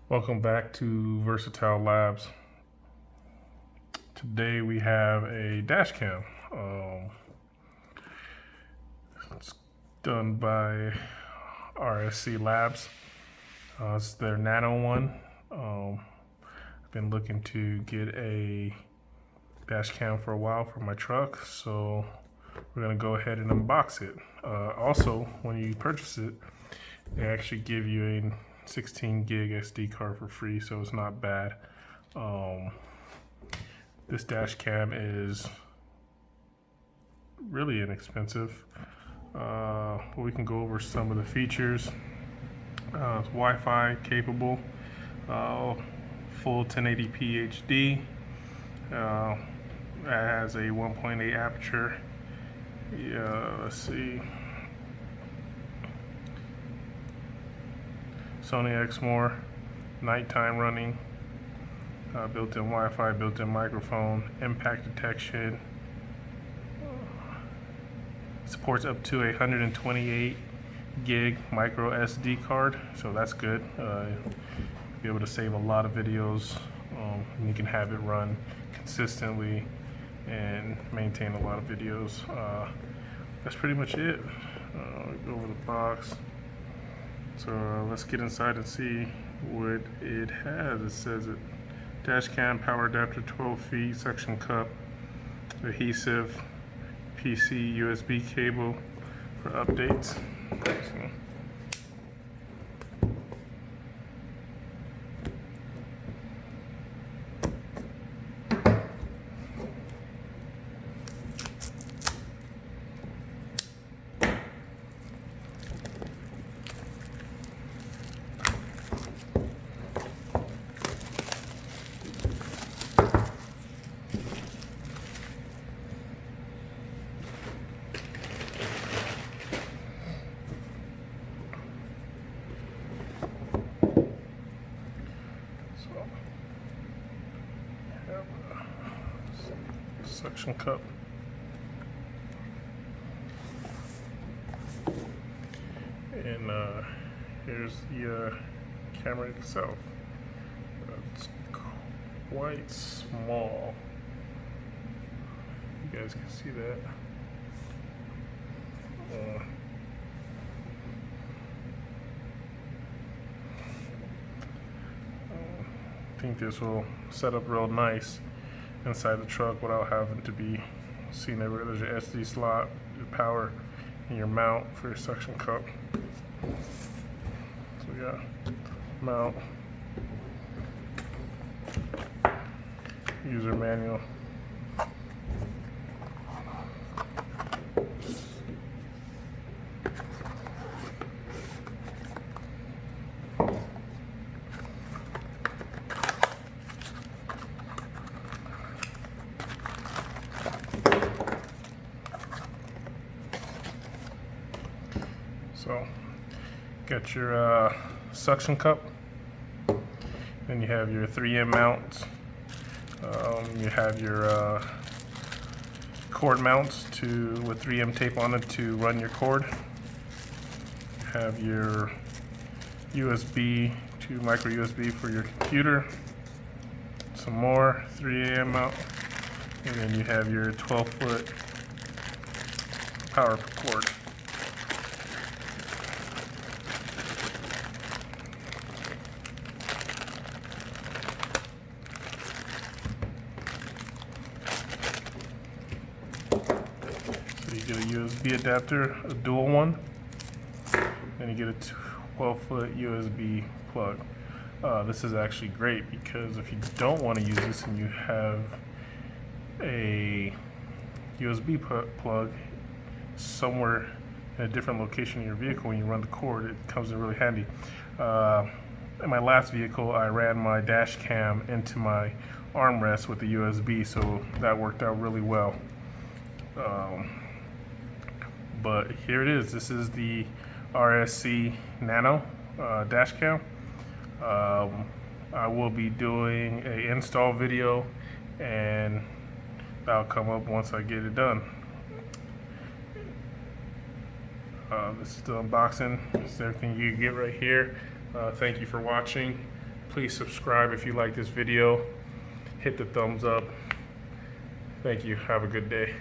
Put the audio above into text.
Welcome back to Versatile Labs. Today we have a dash cam. It's done by RSC Labs. It's their NANO one. I've been looking to get a dash cam for a while for my truck, so we're gonna go ahead and unbox it. Also, when you purchase it, they actually give you a 16 gig SD card for free, so it's not bad. This dash cam is really inexpensive, but we can go over some of the features. It's Wi-Fi capable, full 1080p HD. It has a 1.8 aperture. Let's see. Sony Exmor, nighttime running, built-in Wi-Fi, built-in microphone, impact detection. Supports up to a 128 gig micro SD card, so that's good. Be able to save a lot of videos, and you can have it run consistently and maintain a lot of videos. That's pretty much it. Go over the box. So let's get inside and see what it has. It says it dash cam, power adapter, 12 feet, suction cup, adhesive, PC, USB cable for updates. Suction cup. And here's the camera itself. It's quite small. You guys can see that. I think this will set up real nice inside the truck without having to be seen everywhere. There's your SD slot, your power, and your mount for your suction cup. So yeah, mount, user manual. So, got your suction cup, then you have your 3M mounts, you have your cord mounts with 3M tape on it to run your cord. You have your USB to micro USB for your computer, some more 3M mount, and then you have your 12-foot power cord. So you get a USB adapter, a dual one, and you get a 12-foot USB plug. This is actually great because if you don't want to use this and you have a USB plug somewhere in a different location in your vehicle when you run the cord, it comes in really handy. In my last vehicle, I ran my dash cam into my armrest with the USB, so that worked out really well. But here it is. This is the RSC NANO dash cam. I will be doing an install video, and that'll come up once I get it done. This is the unboxing. This is everything you get right here. Thank you for watching. Please subscribe if you like this video. Hit the thumbs up. Thank you. Have a good day.